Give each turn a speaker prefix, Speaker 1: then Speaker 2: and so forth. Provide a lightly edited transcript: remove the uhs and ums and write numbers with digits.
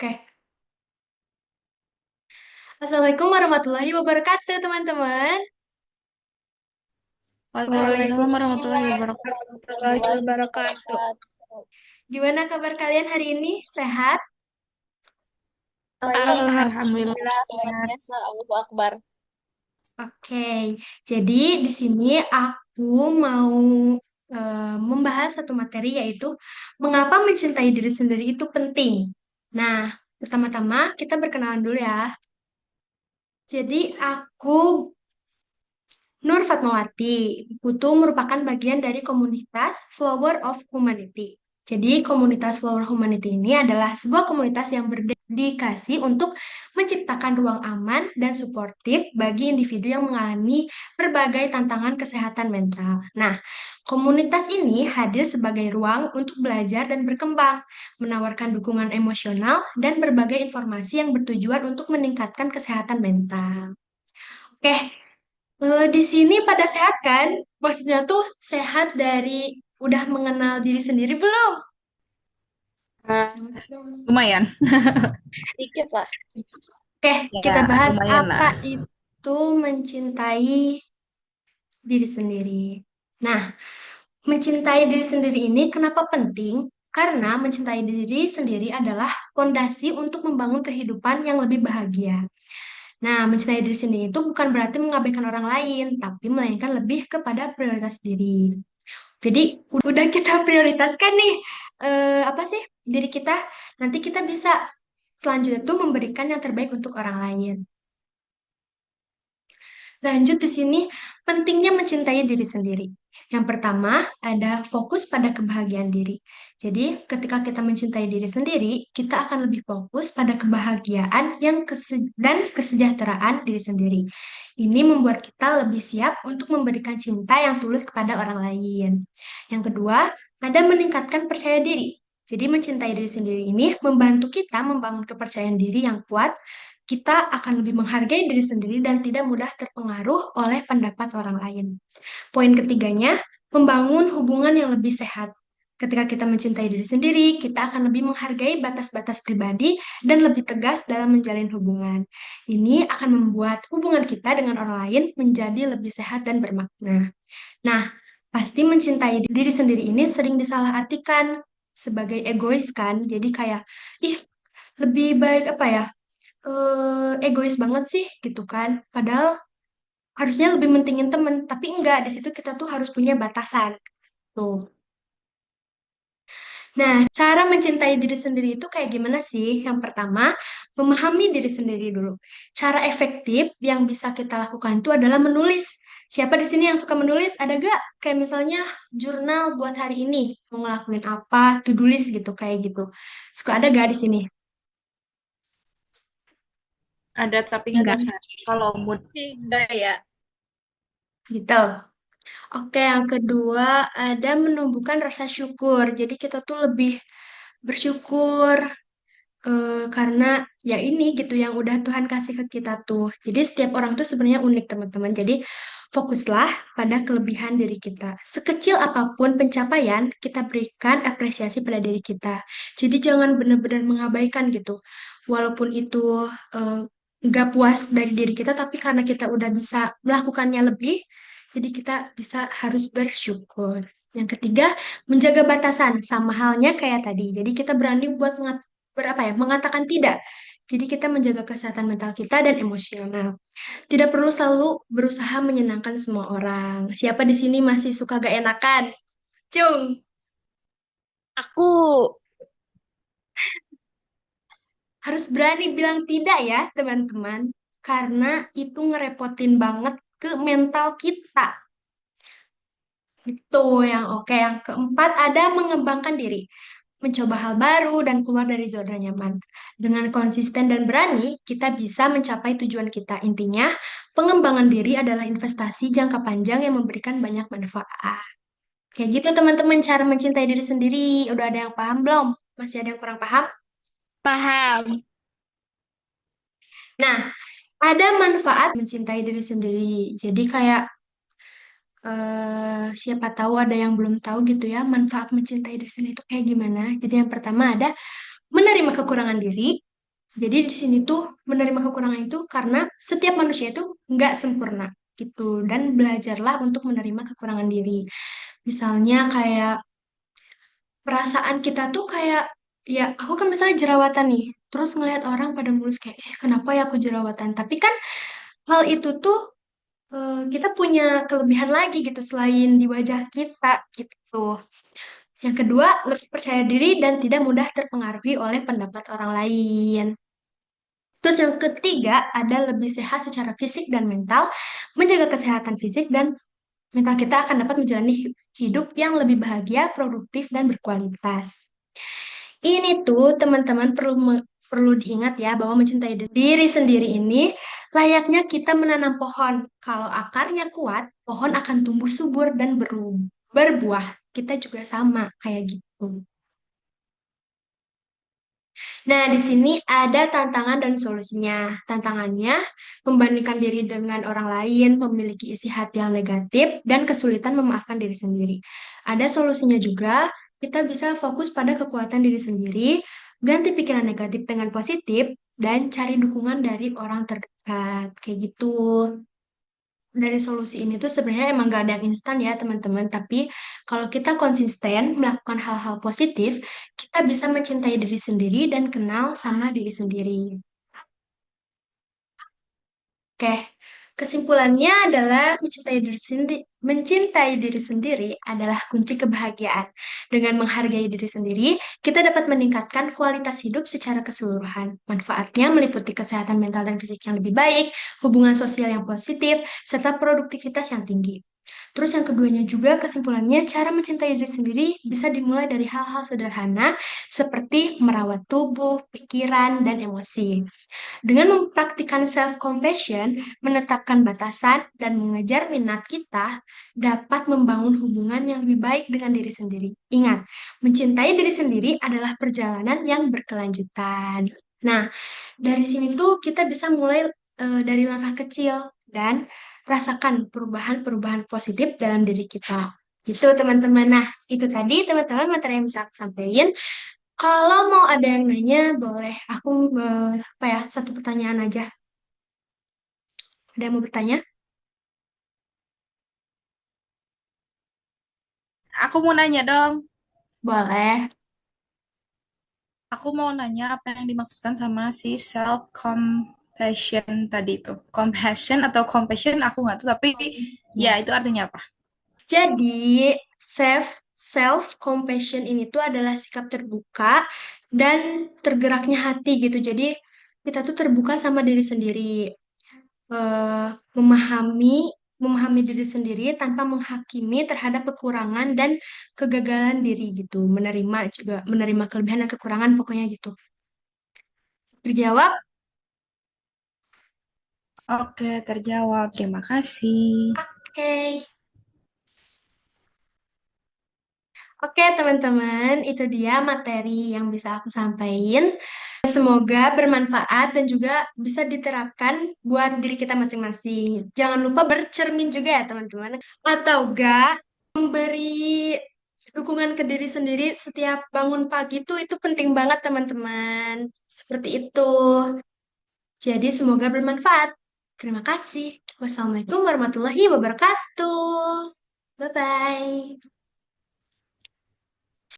Speaker 1: Oke. Assalamualaikum warahmatullahi wabarakatuh, teman-teman.
Speaker 2: Waalaikumsalam warahmatullahi
Speaker 1: Waalaikumsalam
Speaker 2: wabarakatuh.
Speaker 1: warahmatullahi wabarakatuh. Gimana kabar kalian hari ini? Sehat?
Speaker 2: Alhamdulillah. Alhamdulillah.
Speaker 1: Alhamdulillah, luar
Speaker 2: Sehat.
Speaker 1: biasa. Allahu Akbar. Oke, jadi di sini aku mau membahas satu materi yaitu mengapa mencintai diri sendiri itu penting. Nah, pertama-tama kita berkenalan dulu ya. Jadi aku Nur Fatmawati, Putu merupakan bagian dari komunitas Flower of Humanity. Jadi, komunitas Flower Humanity ini adalah sebuah komunitas yang berdedikasi untuk menciptakan ruang aman dan suportif bagi individu yang mengalami berbagai tantangan kesehatan mental. Nah, komunitas ini hadir sebagai ruang untuk belajar dan berkembang, menawarkan dukungan emosional dan berbagai informasi yang bertujuan untuk meningkatkan kesehatan mental. Oke, di sini pada sehat kan? Maksudnya tuh sehat dari udah mengenal diri sendiri belum?
Speaker 2: Eh,
Speaker 1: Jawab dong.
Speaker 2: Lumayan.
Speaker 1: Dikit lah. Oke, kita
Speaker 2: Ya,
Speaker 1: bahas
Speaker 2: lumayan
Speaker 1: apa
Speaker 2: lah.
Speaker 1: itu mencintai diri sendiri. Nah, mencintai diri sendiri ini kenapa penting? Karena mencintai diri sendiri adalah fondasi untuk membangun kehidupan yang lebih bahagia. Nah, mencintai diri sendiri itu bukan berarti mengabaikan orang lain, tapi melainkan lebih kepada prioritas diri. Jadi udah kita prioritaskan nih apa sih diri kita, nanti kita bisa selanjutnya tuh memberikan yang terbaik untuk orang lain. Lanjut di sini, pentingnya mencintai diri sendiri. Yang pertama, ada fokus pada kebahagiaan diri. Jadi, ketika kita mencintai diri sendiri, kita akan lebih fokus pada kebahagiaan dan kesejahteraan diri sendiri. Ini membuat kita lebih siap untuk memberikan cinta yang tulus kepada orang lain. Yang kedua, ada meningkatkan percaya diri. Jadi, mencintai diri sendiri ini membantu kita membangun kepercayaan diri yang kuat. Kita akan lebih menghargai diri sendiri dan tidak mudah terpengaruh oleh pendapat orang lain. Poin ketiganya, membangun hubungan yang lebih sehat. Ketika kita mencintai diri sendiri, kita akan lebih menghargai batas-batas pribadi dan lebih tegas dalam menjalin hubungan. Ini akan membuat hubungan kita dengan orang lain menjadi lebih sehat dan bermakna. Nah, pasti mencintai diri sendiri ini sering disalahartikan sebagai egois kan. Jadi kayak, ih, lebih baik apa ya? Egois banget sih gitu kan. Padahal harusnya lebih mentingin temen, tapi enggak, di situ kita tuh harus punya batasan. Tuh. Nah, cara mencintai diri sendiri itu kayak gimana sih? Yang pertama, memahami diri sendiri dulu. Cara efektif yang bisa kita lakukan itu adalah menulis. Siapa di sini yang suka menulis? Ada gak? Kayak misalnya jurnal buat hari ini, mau ngelakuin apa, to-do list gitu, kayak gitu. Suka ada gak di sini?
Speaker 2: Ada tapi
Speaker 1: Ada.
Speaker 2: enggak. Kalau mood
Speaker 1: Sih, enggak ya. Gitu. Oke, yang kedua ada menumbuhkan rasa syukur. Jadi kita tuh lebih bersyukur karena ya ini gitu yang udah Tuhan kasih ke kita tuh. Jadi setiap orang tuh sebenarnya unik teman-teman. Jadi fokuslah pada kelebihan diri kita. Sekecil apapun pencapaian, kita berikan apresiasi pada diri kita. Jadi jangan benar-benar mengabaikan gitu. Walaupun itu eh, nggak puas dari diri kita, tapi karena kita udah bisa melakukannya lebih, jadi kita bisa harus bersyukur. Yang ketiga, menjaga batasan sama halnya kayak tadi. Jadi kita berani buat berapa ya, mengatakan tidak. Jadi kita menjaga kesehatan mental kita dan emosional. Tidak perlu selalu berusaha menyenangkan semua orang. Siapa di sini masih suka gak enakan? Cung,
Speaker 2: aku
Speaker 1: harus berani bilang tidak ya, teman-teman. Karena itu ngerepotin banget ke mental kita. Itu yang oke. Yang keempat ada mengembangkan diri. Mencoba hal baru dan keluar dari zona nyaman. Dengan konsisten dan berani, kita bisa mencapai tujuan kita. Intinya, pengembangan diri adalah investasi jangka panjang yang memberikan banyak manfaat. Kayak gitu teman-teman cara mencintai diri sendiri. Udah ada yang paham belum? Masih ada yang kurang paham?
Speaker 2: paham.
Speaker 1: Nah, ada manfaat mencintai diri sendiri. Jadi kayak siapa tahu ada yang belum tahu gitu ya, manfaat mencintai diri sendiri itu kayak gimana. Jadi yang pertama ada menerima kekurangan diri. Jadi di sini tuh menerima kekurangan itu karena setiap manusia itu nggak sempurna gitu. Dan belajarlah untuk menerima kekurangan diri. Misalnya kayak perasaan kita tuh kayak, ya aku kan misalnya jerawatan nih. Terus ngelihat orang pada mulus kayak, kenapa ya aku jerawatan? Tapi kan hal itu tuh kita punya kelebihan lagi gitu selain di wajah kita gitu. Yang kedua, lebih percaya diri dan tidak mudah terpengaruhi oleh pendapat orang lain. Terus yang ketiga, ada lebih sehat secara fisik dan mental. Menjaga kesehatan fisik dan mental kita akan dapat menjalani hidup yang lebih bahagia, produktif, dan berkualitas. Ini tuh teman-teman perlu diingat ya bahwa mencintai diri sendiri ini layaknya kita menanam pohon. Kalau akarnya kuat, pohon akan tumbuh subur dan berbuah. Kita juga sama kayak gitu. Nah, di sini ada tantangan dan solusinya. Tantangannya, membandingkan diri dengan orang lain, memiliki isi hati yang negatif, dan kesulitan memaafkan diri sendiri. Ada solusinya juga, kita bisa fokus pada kekuatan diri sendiri, ganti pikiran negatif dengan positif, dan cari dukungan dari orang terdekat. Kayak gitu. Dari solusi ini tuh sebenarnya emang gak ada yang instan ya teman-teman, tapi kalau kita konsisten melakukan hal-hal positif, kita bisa mencintai diri sendiri dan kenal sama diri sendiri. Oke, kesimpulannya adalah mencintai diri sendiri adalah kunci kebahagiaan. Dengan menghargai diri sendiri, kita dapat meningkatkan kualitas hidup secara keseluruhan. Manfaatnya meliputi kesehatan mental dan fisik yang lebih baik, hubungan sosial yang positif, serta produktivitas yang tinggi. Terus yang keduanya juga kesimpulannya cara mencintai diri sendiri bisa dimulai dari hal-hal sederhana seperti merawat tubuh, pikiran, dan emosi. Dengan mempraktikkan self-compassion, menetapkan batasan, dan mengejar minat kita, dapat membangun hubungan yang lebih baik dengan diri sendiri. Ingat, mencintai diri sendiri adalah perjalanan yang berkelanjutan. Nah, dari sini tuh kita bisa mulai dari langkah kecil dan rasakan perubahan-perubahan positif dalam diri kita. Gitu teman-teman. Nah, itu tadi teman-teman materi yang bisa aku sampaikan. Kalau mau ada yang nanya, boleh. Aku apa ya, satu pertanyaan aja. Ada yang mau bertanya?
Speaker 2: Aku mau nanya dong.
Speaker 1: Boleh.
Speaker 2: Aku mau nanya apa yang dimaksudkan sama si self compassion tadi itu. Compassion atau compassion aku nggak tahu, tapi ya
Speaker 1: Ya.
Speaker 2: itu artinya apa?
Speaker 1: Jadi, self compassion ini tuh adalah sikap terbuka dan tergeraknya hati gitu. Jadi, kita tuh terbuka sama diri sendiri. eh, memahami memahami diri sendiri tanpa menghakimi terhadap kekurangan dan kegagalan diri gitu. Menerima juga menerima kelebihan dan kekurangan pokoknya gitu. Terjawab?
Speaker 2: Oke, terjawab. Terima kasih.
Speaker 1: Oke. Oke, teman-teman, itu dia materi yang bisa aku sampaikan. Semoga bermanfaat dan juga bisa diterapkan buat diri kita masing-masing. Jangan lupa bercermin juga ya, teman-teman. Atau enggak, memberi dukungan ke diri sendiri setiap bangun pagi itu penting banget, teman-teman. Seperti itu. Jadi semoga bermanfaat. Terima kasih. Wassalamualaikum warahmatullahi wabarakatuh. Bye-bye.